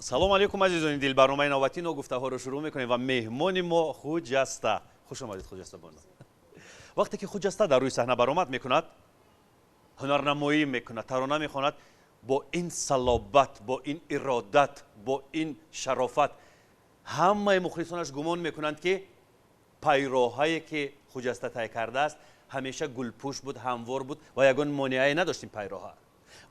سلام علیکم عزیزان دل. برنامه نوبتی گفته‌ها رو شروع می‌کنیم و مهمان ما خجسته. خوش آمدید خجسته بانو. وقتی که خجسته در روی صحنه برآمد می‌کند، هنرنمایی می‌کند، ترانه می‌خواند، با این صلابت، با این ارادت، با این شرافت همه مخلصانش گمان می‌کنند که پیراهایی که خجسته طی کرده است همیشه گلپوش بود، هموار بود و یگان مانعی نداشت این پیراه.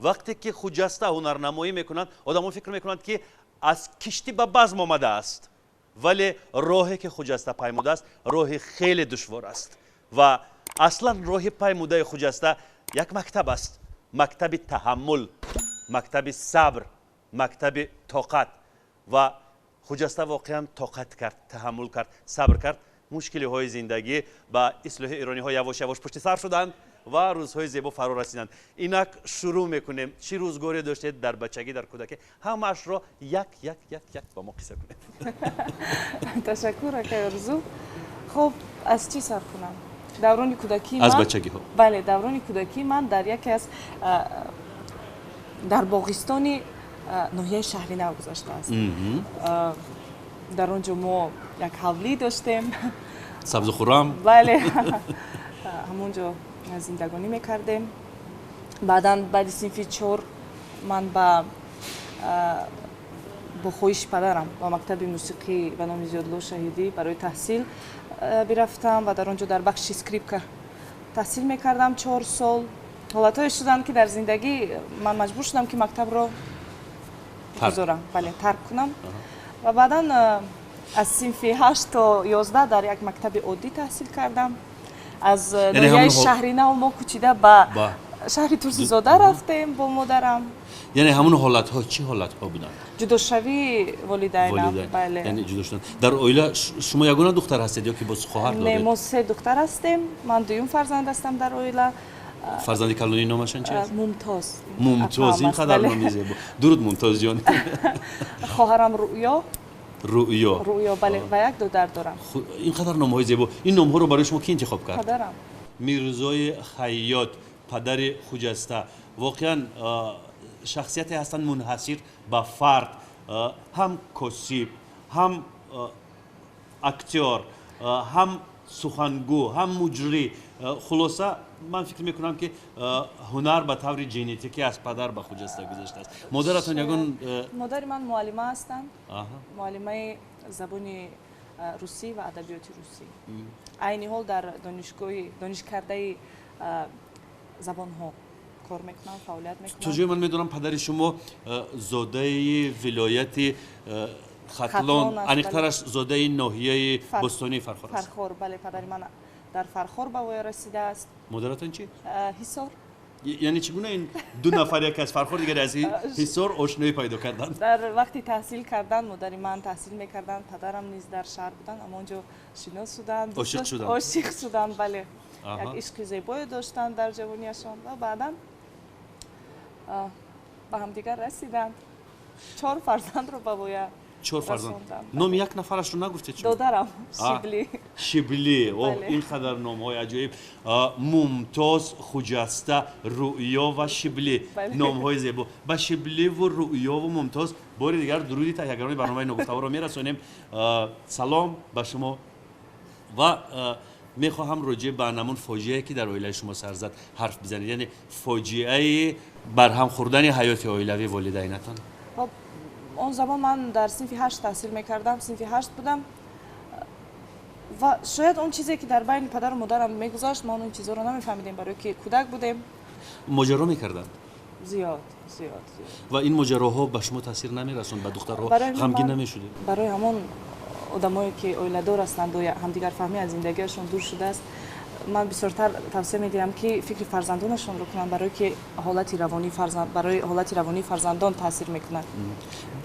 وقتی که خجسته هنرنمایی میکنند آدم‌ها فکر میکنند که از کشتی به بزم آمده است، ولی راهی که خجسته پیموده است راه خیلی دشوار است و اصلا راه پیموده خجسته یک مکتب است، مکتب تحمل، مکتب صبر، مکتب طاقت و خجسته واقعا طاقت کرد، تحمل کرد، صبر کرد. مشکلی های زندگی با اصلاح ایرانی ها یواش یواش پشت سر شدند و روزهای زیبا فرا رسیدند. اینک شروع میکنیم. چی روزگاری داشتید در بچگی، در کودکی؟ همش را یک با ما قصه کنید. تشکر آقای آرزو. خب از چی سر کنم؟ دوران کودکی از من، بچگی ها. بله، دوران کودکی من در یکی از در باغستانی ناحیه شهری نو گذشته است. در اونجا ما یک حولی داشتیم، سبز خورم. بله. همونجا زندگانی میکردیم. بعد صنف 4 من با خواهش پدرم با مکتب موسیقی به نام زیادلو شهیدی برای تحصیل برفتم و در آنجا در بخش اسکریپکا تحصیل میکردم 4 سال. حالتهای شدند که در زندگی من مجبور شدم که مکتب رو بگذارم، بله، ترک کنم و بعدا از صنف 8 تا 11 در یک مکتب عادی تحصیل کردم. از ناحیه شهری نو ما کوچیده به شهر ترسی زاده رفتیم با مادرم. یعنی همون حالت ها چی حالت ها بودن؟ جداشوی والدینم، بله. یعنی جدا شدن. در اویلا شما یگانه دختر هستید یا که با خواهر دارید؟ نه، ما 3 دختر هستیم. من دوم فرزند هستم در اویلا. فرزند کلانی نامشان چی است؟ ممتاز. ممتاز، این قدر نامی زیبا. درود ممتاز جان. خواهرم رؤیا، بله، و یک دختر دارم. این قدر نام‌های زیبا. این نام‌ها رو برای شما کی انتخاب کرد؟ پدرم. میرزای خیاط، پدر خجسته، واقعا شخصیتی هستند منحصر به فرد، هم کاسب، هم اکتور، هم سخنگو، هم مجری. خلاصه من فکر میکنم که هنر به طور ژنتیکی از پدر به خجسته گذشته است. مادرتون یگان؟ مادر من معلمه هستند، معلمه زبان روسی و ادبیات روسی. عین حال در دانشکده زبان ها کار میکنم، فعالیت میکنم. تو جای من میدونم پدر شما زاده ولایت ختلان، انیقترش زاده ناحیه بستانی فرخار است. فرخار، بله، پدر من در فرخار به وی رسیده است. مادرتون چی؟ حصار. یعنی چگونه این دو نفر، یک از فرخار دیگر از حصار آشنایی پیدا کردن؟ در وقتی تحصیل کردن مادر من تحصیل میکردن، پدرم نیز در شهر بودن، اما اونجا شناس شدن، عاشق شدن، بله. یک عشق زیبایی داشتن در جوانیشان و بعدا به هم دیگر رسیدن. 4 فرزند رو به وی 4 فرزند. نام یک نفرش رو نگفتید شما؟ دادرم شبلی. شبلی. این قدر نام های عجیب. ممتاز، خجسته، رؤیا و شبلی. نام های زیبا. با شبلی و رؤیا و ممتاز بار دیگر درودی تهیه‌گران برنامه نگفته‌ها رو میرسونیم. سلام به شما و میخواهم راجع به نمون فاجعه‌ای که در عائله شما سر زد حرف بزنید. یعنی فاجعه برهم خوردن حیات عائلوی والدینتان. اون زمان من در صنف 8 تحصیل میکردم، صنف 8 بودم و شاید اون چیزی که در بین پدر و مادرم میگذاشت ما اون چیزا رو نمیفهمیدیم، برای که کودک بودیم. ماجرا میکردن زیاد. و این ماجراها به شما تاثیر نمیرسوند؟ به دخترها غمگین نمیشدید؟ برای همون آدمایی که عائله دار هستند و همدیگر فهمی از زندگیشون دور شده است، من بسیارتر توصیه میدیم که فکر فرزندانشون رو کنن، برای که برای حالت روانی فرزندان تاثیر میکنن.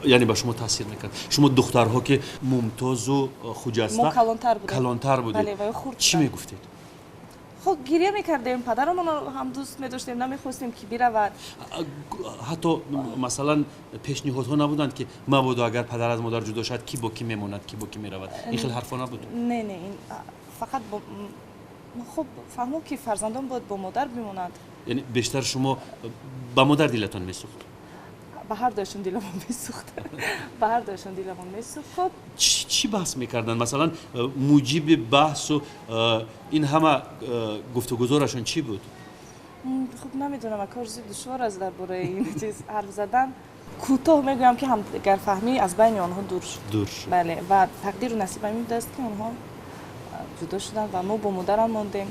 یعنی به شما تاثیر میکنه؟ شما دخترها که ممتاز و خجسته، ما کلانتر بودید، بله، چی میگفتید؟ خب گریه میکردیم، پدرمون هم دوست می‌داشتیم، نمیخواستیم که برود. حتی مثلا پیشنهادها نبودند که مبادا اگر پدر از مادر جدا شد کی با کی میماند، کی با کی میرود؟ این خیلی حرفا نبود؟ نه، این فقط خب فهمو که فرزندان باید با مادر بمونند. یعنی بیشتر شما با مادر دلتون میسوخت؟ به هر دوشون دلمون میسوخت. به هر دوشون دلمون میسوخت. خب چی بحث میکردن مثلا موجب بحث و این همه گفتگوزارشون چی بود؟ خب نمیدونم کار زیاد دشوار است درباره این چیز حرف زدن. کوتاه میگویم که همدیگر فهمی از بین آنها دور شد. بله و تقدیر و نصیب این است که آنها جدا شدن و ما با مادرم ماندیم.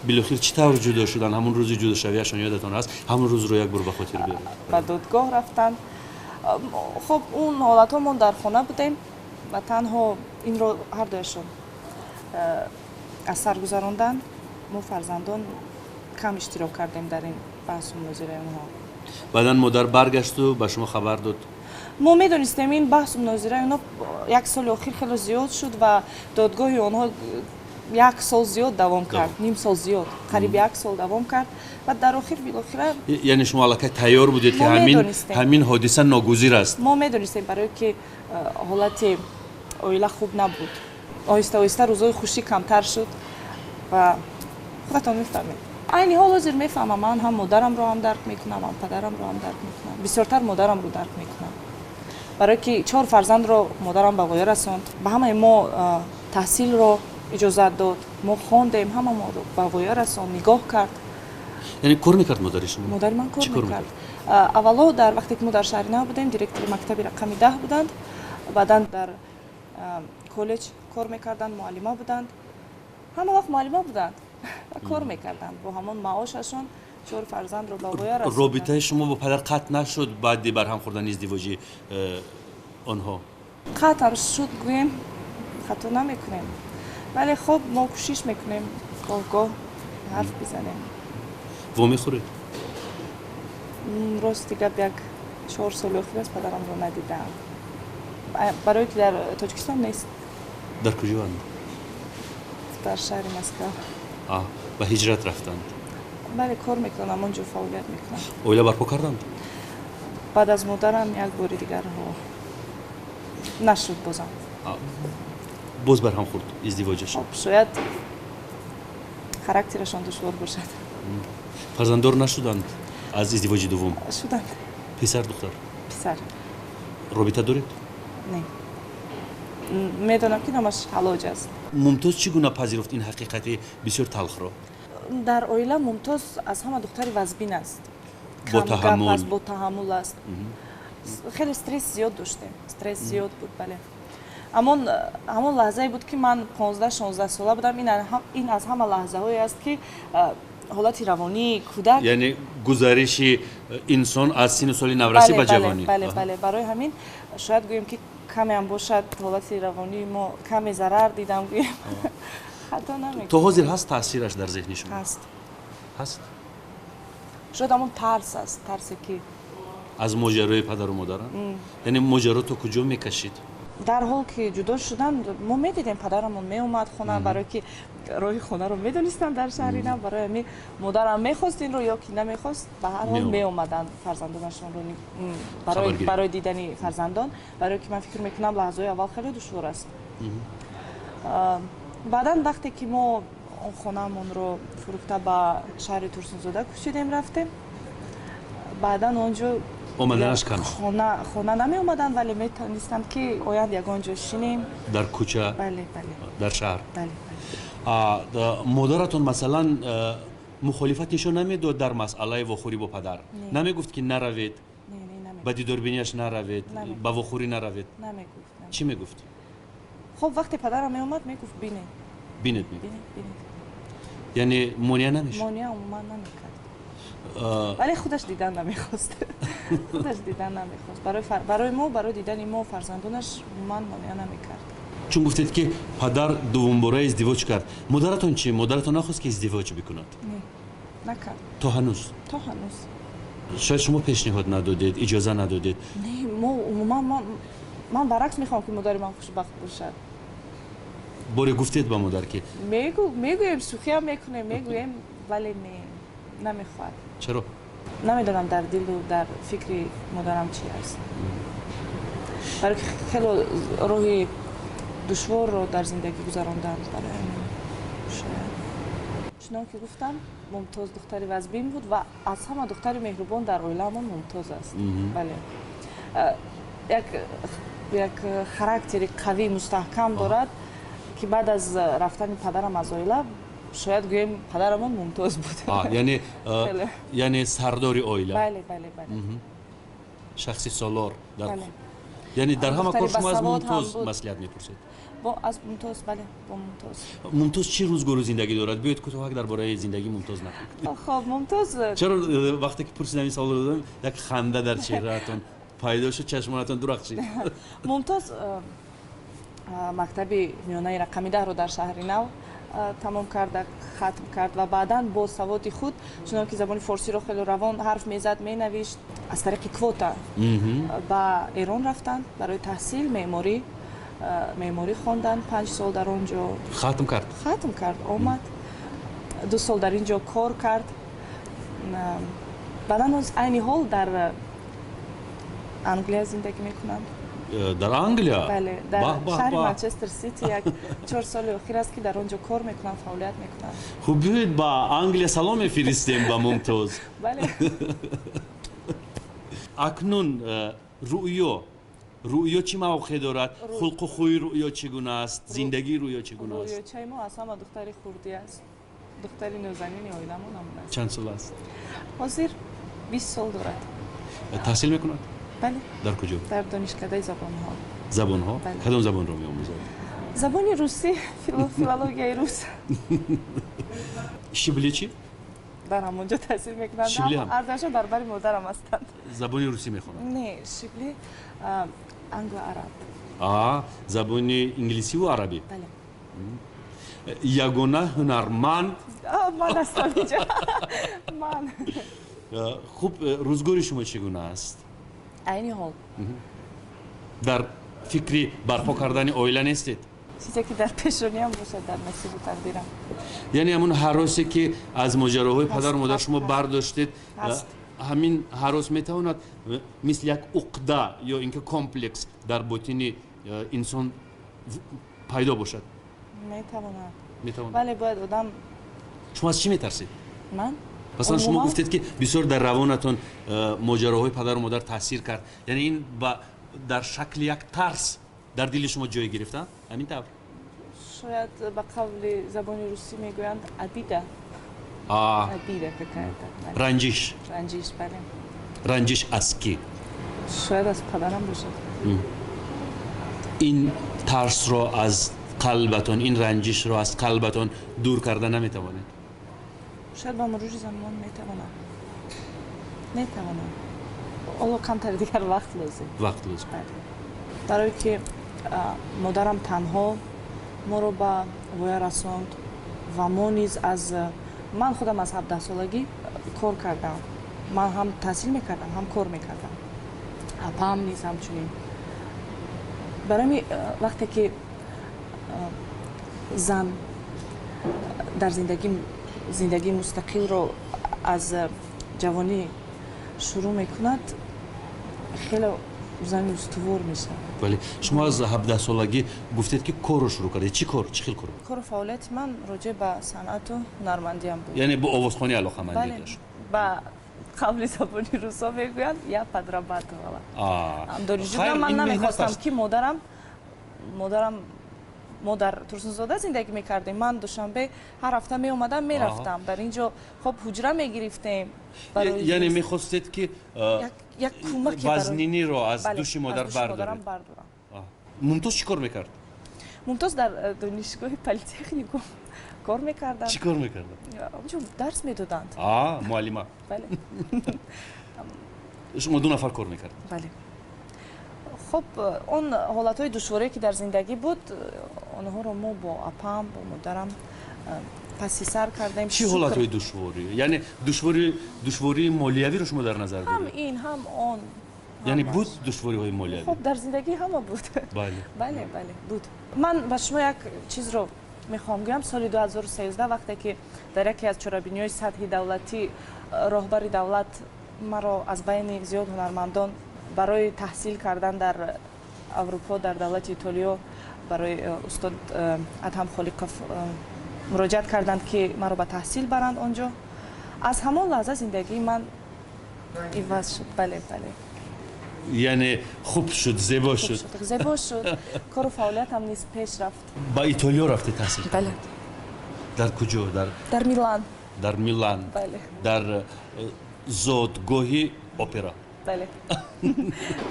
بالاخره چطور جدا شدن؟ همون روز جدا شویشون یادتون هست؟ همون روز رو یک بار به خاطر بیارید. به دادگاه رفتن. خب اون حالتامون در خانه بودیم و تنها این رو هر دوشون از سر گذراندن. ما فرزندان کم اشتراک کردیم در این بحث و مناظره اونها. بعداً مادر برگشت و به شما خبر داد. ما میدونستیم این بحث و مناظره اونا یک سال اخیر خیلی زیاد شد و دادگاه اونها یک سال زیاد دوام کرد، نیم سال زیاد، قریب یک سال دوام کرد و در آخر بالاخره یعنی شما علاقه تیار بودید که همین حادثه ناگزیر است. ما میدونستیم برای که حالت اویلا خوب نبود. آهسته آهسته روزای خوشی کمتر شد و خودتون میفهمید. عین حال حاضر میفهمم من هم مادرم رو هم درک میکنم، هم پدرم رو هم درک میکنم. بسیارتر مادرم رو درک میکنم. برای که 4 فرزند رو مادرم به وای رساند. به همه ما تحصیل رو اجازه داد. ما خواندیم، همه ما رو به وای رساند، نگاه کرد. یعنی کار میکرد مادر شما؟ مادر من کار میکرد. اولا در وقتی که ما در شهر نو بودیم دیرکتور مکتب رقم 10 بودند. بعدا در کالج کار میکردند، معلمه بودند. همه وقت معلمه بودند. کار میکردند با همون معاششون 4 فرزند رو به وای رساندند. رابطه شما با پدر قطع نشد بعد بر هم خوردن ازدواجی آنها؟ قطع شد گویم خطا نمیکنیم. ولی خب ما کوشش میکنیم گاه حرف بزنیم. و میخورید؟ راست دیگه یک 4 سال اخیر است پدرم رو ندیدم. برای که در تاجیکستان نیست. در کجا هستند؟ در شهر مسکو. و هجرت رفتند؟ بله کار میکنم اونجا فعالیت میکنم. اویلا برپا کردند؟ بعد از مادرم یک بار دیگر نشد بازم. باز بر هم خورد ازدواجشون؟ شاید خاراکترشان دشوار باشد. فرزنددار نشدند از ازدواج دوم؟ شدند. پسر دختر؟ پسر. رابطه دارید؟ نه. میدونم که نامش حلاج است. ممتاز چگونه پذیرفت این حقیقت بسیار تلخ را؟ در اویلا ممتاز از همه دختر وزبین است. با تحمل. با تحمل است. خیلی استرس زیاد داشتیم. استرس زیاد بود بله. همون لحظه بود که من 15-16 ساله بودم. این از همه لحظه هایی است که حالت روانی کودک یعنی گزارش انسان از سن سال نورسی به جوانی. بله برای همین شاید گوییم که کمی هم باشد حالت روانی ما کمی ضرر دیدم گوییم. حتی نمیگم. تو حاضر هست تاثیرش در ذهن شما؟ هست. شاید همون ترس است، ترسی که از ماجرای پدر و مادرم. یعنی ماجرا تو کجا میکشید؟ در حال که جدا شدن ما میدیدیم پدرمون میومد خونه برای که راه خونه رو میدونستم در شهری نه برای همین مادرم میخواست این رو یا که نمیخواست به هر حال میومدن فرزندانشون رو برای دیدن فرزندان برای که من فکر میکنم لحظه اول خیلی دشوار است. بعدا وقتی که ما اون خونه‌مون رو فروخته به شهر تورسنزاده کوچیدیم رفتیم بعدا اونجا اومدنش کم خونه نمی اومدن ولی می توانستند که آیند یگانجا شینیم در کوچه. بله در شهر. بله. مادرتون مثلا مخالفت نشون نمیداد در مسئله وخوری با پدر؟ نمیگفت که نروید؟ نه به دیداربینیش نروید؟ به وخوری نروید؟ نمیگفت. چی میگفت؟ خب وقتی پدرم می اومد میگفت بینید. یعنی مانع نمیشه؟ مانع عموما نمیکرد. ولی خودش دیدن نمیخواست. برای دیدن ما فرزندانش من مانع نمیکرد. چون گفتید که پدر دوم باره ازدواج کرد. مادرتون چی؟ مادرتون نخواست که ازدواج بکند؟ نه نکرد. تا هنوز. شاید شما پیشنهاد ندادید، اجازه ندادید. نه من برعکس میخوام که مادر من خوشبخت باشد. باره گفتید به مادر که میگویم شوخی هم میکنیم میگویم ولی نمیخواد. چرا؟ نمیدونم در دل و در فکر مادرم چی است. برای خیلی روحی دشوار رو در زندگی گذراندن برای همین شاید. چنان که گفتم ممتاز دختری وزبین بود و از همه دختری مهربان در عائله من ممتاز است. بله. یک характери қавӣ мустаҳкам дорад ки баъд аз рафтани падарам аз оила шояд гӯем падарамон мумтоз буд. яъне сардори оила. бале бале бале шахси солор яъне дар ҳама кор шумо аз мумтоз маслиҳат мепурсед. аз мумтоз бале бо мумтоз. мумтоз чӣ рӯзгору зиндагӣ дорад? биёед кӯтоҳак дар бораи зиндагии мумтоз накунед. хоб мумтоз чаро вақте ки пурсидам ин саволро додам як ханда дар чеҳраатон пайдо шуд, чашмонатон дурахшид. мумтоз мактаби миёнаи рақами 10-ро дар шаҳри нав тамом карда хатм кард ва баъдан бо саводи худ чунон ки забони форсиро хеле равон ҳарф мезад менавишт аз тариқи квота ба эрон рафтанд барои таҳсил меъморӣ хонданд 5 сол дар он ҷо хатм кард омад 2 сол дар ин ҷо кор кард баъдан оз айни ҳол дар англия зиндагӣ мекунанд. дар Англия? бале дар шаҳри Манчестер Сити як 4 соли охир аст ки дар он ҷо кор мекунанд, фаъолият мекунанд. хуб биёед ба Англия салом мефиристем ба мумтоз. бале акнун рӯъё чӣ мавқеъ дорад? хулқу хӯи рӯъё чӣ гуна аст? зиндагии рӯъё чӣ гуна аст? рӯъёчаи мо аз ҳама духтари хурдӣ аст, духтари нозанини оиламон аст. чанд сол аст? ҳозир 20 сол дорад. таҳсил мекунад? бале дар куҷо? дар донишкадаи забонҳо. забонҳо? кадом забонро меомӯзад? забони русӣ, филологияи рус. шибли чӣ? дар ҳамонҷо таҳсил мекунанд. ардашон барбари модарам ҳастанд. забони русӣ мехонад? не шибли англо-араб. забони инглисиву арабӣ? бале ягона ҳунарманд ман ҳастам инҷа. ман хуб рӯзгори шумо чӣ гуна аст? айни ҳол дар фикри барпо кардани оила нестед? чизе ки дар пешониам бошад дар насибу тақдирам. яъне ҳамун ҳаросе ки аз моҷароҳои падару модар шумо бардоштед, ҳамин ҳарос метавонад мисли як уқда ё ин ки комплекс дар ботини инсон пайдо бошад? метавонад. бале бояд одам. шумо аз чӣ метарсед? ман масалан шумо гуфтед ки бисёр дар равонатон моҷароҳои падару модар таъсир кард, яъне ин дар шакли як тарс дар дили шумо ҷой гирифта? ҳамин тавр? шояд ба қавли забони русӣ мегӯянд абида какая-то ранҷиш. бале ранҷиш аз кӣ? шояд аз падарам бошад. ин тарсро аз қалбатон, ин ранҷишро аз қалбатон дур карда наметавонед? шояд ба мурuri замон метавонам. оло камтари дигар вақт лозим. барое ки модарам танҳо моро ба воя расонд ва мо низ аз ман худам аз 17 солагӣ кор кардам. ман ҳам таҳсил мекардам, ҳам кор мекардам. апам низ ҳамчунин. барои вақте ки зан дар зиндагии мустақилро аз ҷавонӣ шурӯъ мекунад, хеле зани устувор мешавад. вале шумо аз 17 солагӣ гуфтед ки корро шурӯъ кардед. чӣ кор? чӣ хел кор? кору фаъолияти ман роҷеъ ба санъату ҳунармандиам буд. яъне бо овозхонӣ алоқамандӣ дошт? ба қавли забони русо мегӯянд я подрабатывала. донишҷӯ ман намехостам ки модарам мо дар Турсунзода зиндагӣ мекардем. ман душанбе ҳар ҳафта меомадам мерафтам. дар ин ҷо хоб ҳуҷра мегирифтем. яъне мехостед ки як кӯмаке вазниниро аз души модар бардоред? мумтоз чӣ кор мекард? мумтоз дар донишгоҳи политехникум кор мекардам. чӣ кор мекард? онҷо дарс медоданд. муаллима? бале шумо 2 нафар кор мекард? бале хуб он ҳолатҳои душворие ки дар зиндагӣ буд, онҳоро мо бо апам бо модарам паси сар кардем. чӣ ҳолатҳои душворӣ? яъне душвории молиявиро шумо дар назар доред? ҳам ин ҳам он. яъне буд душвориҳои молиявӣ? хуб дар зиндагӣ ҳама буд. бале буд. ман ба шумо як чизро мехоҳам гӯям. соли 2013 вақте ки дар яке аз чорабиниҳои сатҳи давлатӣ роҳбари давлат маро аз байни зиёд ҳунармандон барои таҳсил кардан дар аврупо дар давлати итолиё барои устод Адҳам Холиқов муроҷиат карданд ки маро ба таҳсил баранд онҷо. аз ҳамон лаҳза зиндагии ман иваз шуд. бале یعنی خوب شد زیبا شد زیبا شد کار و فعالیت هم نیز پیش رفت با ایتالیا رفته تحصیل بله در کجا در میلان در میلان بله در زادگاهی اپرا بله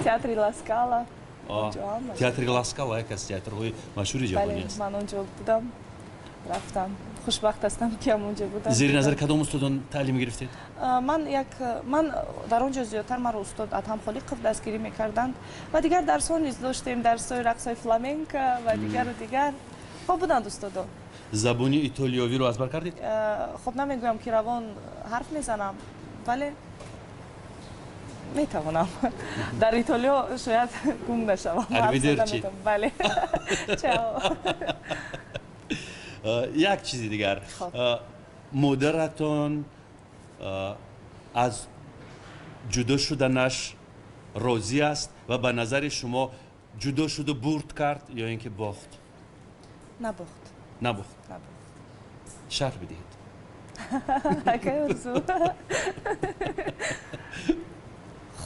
театри ла Scala театри ла Scala یک از تئاترهای مشهور جهانی است من اونجا بودم رفتم خوشبخت هستم که اونجا بودم زیر نظر کدام استادان تعلیم گرفتید من در اونجا زیادتر مرا استاد ادهم خالقов دستگیری میکردند و دیگر درس‌ها نیز داشتیم درس‌های رقص‌های فلامنکو و دیگر خب بودند استادا زبانی ایتالیایی رو ازبر کردید خب نمیگویم که روان حرف میزنم ولی میتوانم در ایتالیا شاید گم نشوم ارویدرچی بله چاو یک چیزی دیگر مادرتان از جدا شدنش راضی است و به نظر شما جدا شد و برد کرد یا اینکه باخت نباخت شرح بدهید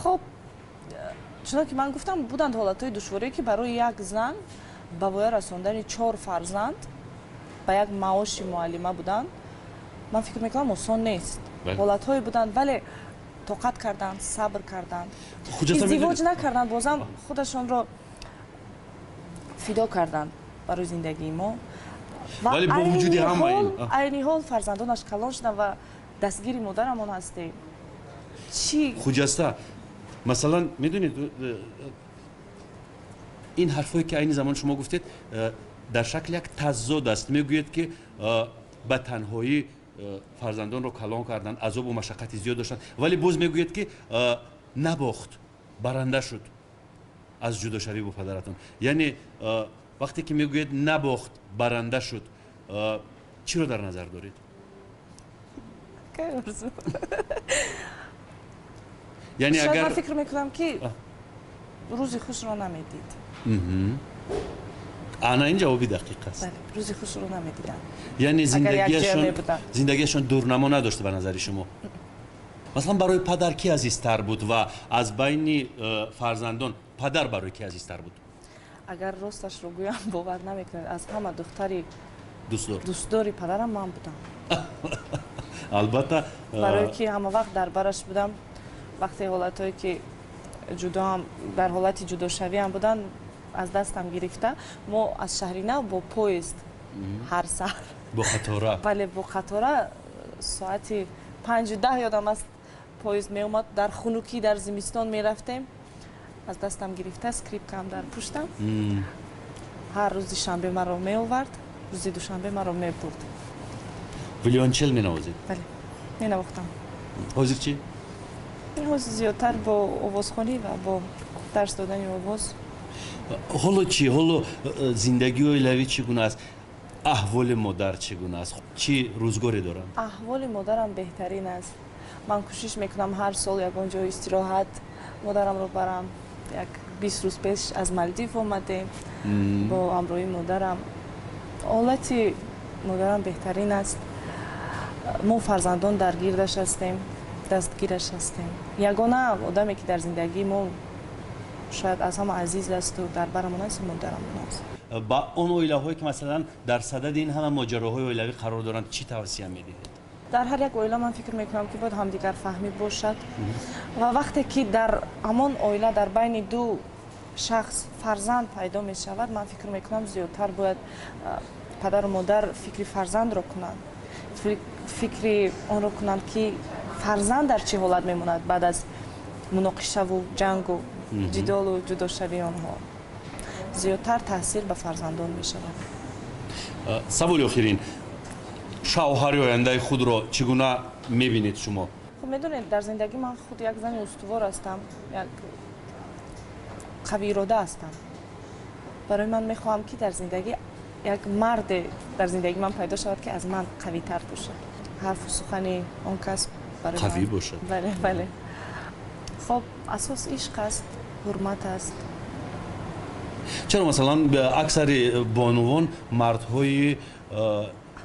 خب چون که من گفتم بودند حالتهای دشواری که برای یک زن به وای رساندن 4 فرزند با یک معاش معلمه بودند من فکر میکنم آسان نیست حالتهای بودند ولی طاقت کردند صبر کردند ازدواج نکردند بازم خودشان را فدا کردند برای زندگی ما ولی با وجود عین حال فرزندانش کلان شدند و دستگیر مادرمان هستیم چی خوجسته مثلا میدونید این حرفایی که این زمان شما گفتید در شکل یک تضاد است میگوید که به تنهایی فرزندان رو کلان کردن عذاب و مشقت زیاد داشتن ولی باز میگوید که نباخت برنده شد از جدا شوی با پدرتون یعنی وقتی که میگوید نباخت برنده شد چی رو در نظر دارید یعنی شاید اگر من فکر میکنم که روزی خوش رو نمیدید انا این جوابی دقیق است بله روزی خوش رو نمیدیدن یعنی زندگیشون دورنما نداشته به نظر شما مثلا برای پدر کی عزیزتر بود و از بین فرزندان پدر برای کی عزیزتر بود اگر راستش رو گویم باور نمیکنید از همه دختری دوستداری پدرم من بودم البته برای که همه وقت در برش بودم وقتی حالتایی که جدا هم در حالت جدا شوی هم بودن از دستم گرفته ما از شهرینه با پویست هر سر با خطاره بله با خطاره ساعت 5:10 یادم است پویز می اومد در خنوکی در زمستان می رفتیم از دستم گرفته اسکریپ کم در پشتم هر روز شنبه مرا می آورد روز دوشنبه مرا می برد ویولنچل می نوازید بله می نواختم حاضر چی حاضر زیادتر با آوازخوانی و با درس دادن آواز حالا چی حالا زندگی اویلوی چگونه است احوال مادر چگونه است چی روزگاری دارن احوال مادرم بهترین است من کوشش میکنم هر سال یک اونجا استراحت مادرم رو برم یک 20 روز پیش از مالدیو اومدیم با همراهی مادرم حالت مادرم بهترین است ما فرزندان در گیردش هستیم دستگیرش هستیم یگانه آدمی که در زندگی ما شاید از همه عزیز است و در برمون است مادرمون است با اون اویله‌هایی که مثلا در صدد این همه ماجراهای اویلوی قرار دارند چی توصیه میدید در هر یک اویله من فکر میکنم که باید همدیگر فهمی باشد و وقتی که در همان اویله در بین دو شخص فرزند پیدا می شود من فکر میکنم زیادتر باید پدر و مادر فکر فرزند را کنند فکر آن را کنند که فرزند در چه حالت میموند بعد از مناقشه و جنگ و جدال و جدا شوی آنها زیادتر تاثیر به فرزندان می شود سوال آخرین شوهر آینده خود را چگونه میبینید شما خب میدونید در زندگی من خود یک زن استوار هستم یک قوی اراده هستم برای من میخواهم که در زندگی یک مرد در زندگی من پیدا شود که از من قوی تر باشد حرف و سخنی اون کس برای قوی باشد بله بله خب اساس عشق است حرمت است چرا مثلا به اکثر بانوان مردهای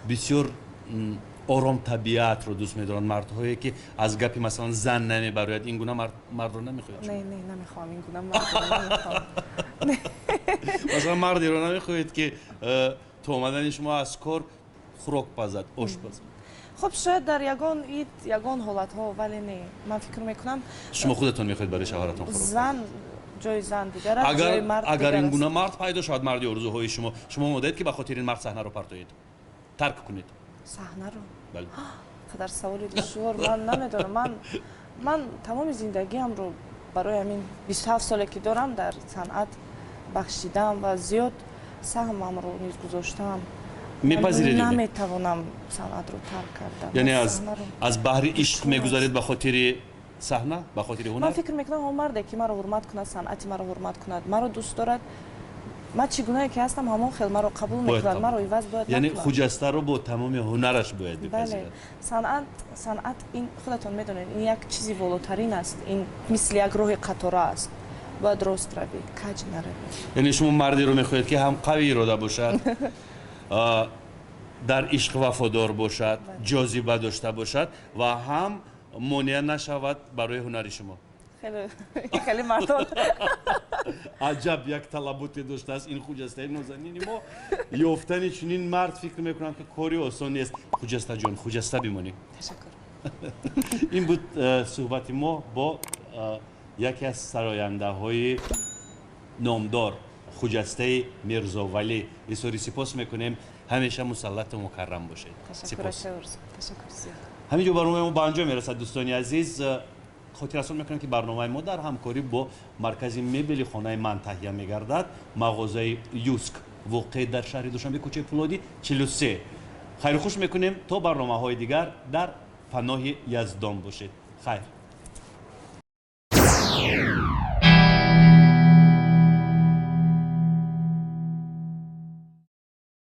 بسیار آرام طبیعت رو دوست می‌دارن، مردهایی که از گپی مثلا زن نمیبراید، این گونه مرد رو نمیخواید؟ نه نمیخوام این گونه مرد رو نمیخوام. مثلا مردی رو نمیخواید که تو اومدن شما از کار خوراک پزد، آش پزد؟ خب شاید در یگان حالت ها، ولی نه، من فکر میکنم شما خودتون میخواید برای شوهرتون خوراک زن جای زن دیگر است، جای مرد اگر دیگر این است. گونه مرد پیدا شد، مردی آرزوهای شما مدت که به خاطر این مرد صحنه رو پرتویید، ترک کنید؟ صحنه رو بله. قدر سوال دشوار، من نمیدونم. من تمام زندگیم رو برای همین 27 ساله که دارم در صنعت بخشیدم و زیاد سهمم رو نیز گذاشتم. میپذیرید؟ نمیتوانم صنعت رو ترک کردم. یعنی صحنه رو از بحر عشق میگذارید به خاطر صحنه، به خاطر من هنر؟ فکر میکنم اون مردی که مرا حرمت کند، صنعت مرا حرمت کند، مرا دوست دارد، من چگونه که هستم همون خیلی مرا قبول میکند، مرا عوض باید یعنی نکند. خجسته رو با تمام هنرش باید بله، بپذیرد. صنعت این خودتون میدونید این یک چیزی والاترین است، این مثل یک راه قطاره است، باید راست روی، کج نروی. یعنی شما مردی رو میخواید که هم قوی اراده باشد، در عشق وفادار باشد، جاذبه داشته باشد و هم مانع نشود برای هنر شما. خیلی مردان عجب یک طلباتی داشته است این خجسته نازنین ما. یافتن چنین مرد فکر میکنم که کاری آسان نیست. خجسته جان، خجسته بمانی. تشکر. این بود صحبت ما با یکی از سراینده های نامدار خجسته میرزا ولی. بسیار سپاس میکنیم، همیشه مسلط و مکرم باشید. تشکر زیاد. همینجا برنامه ما به انجام میرسد دوستان عزیز. خاطرتون میکنم که برنامه ما در همکاری با مرکز مبل خانه من تهیه میگردد. مغازه یوسک واقع در شهر دوشنبه کوچه پولادی 43. خیر خوش میکنیم تا برنامه های دیگر در پناه یزدان باشید. خیر.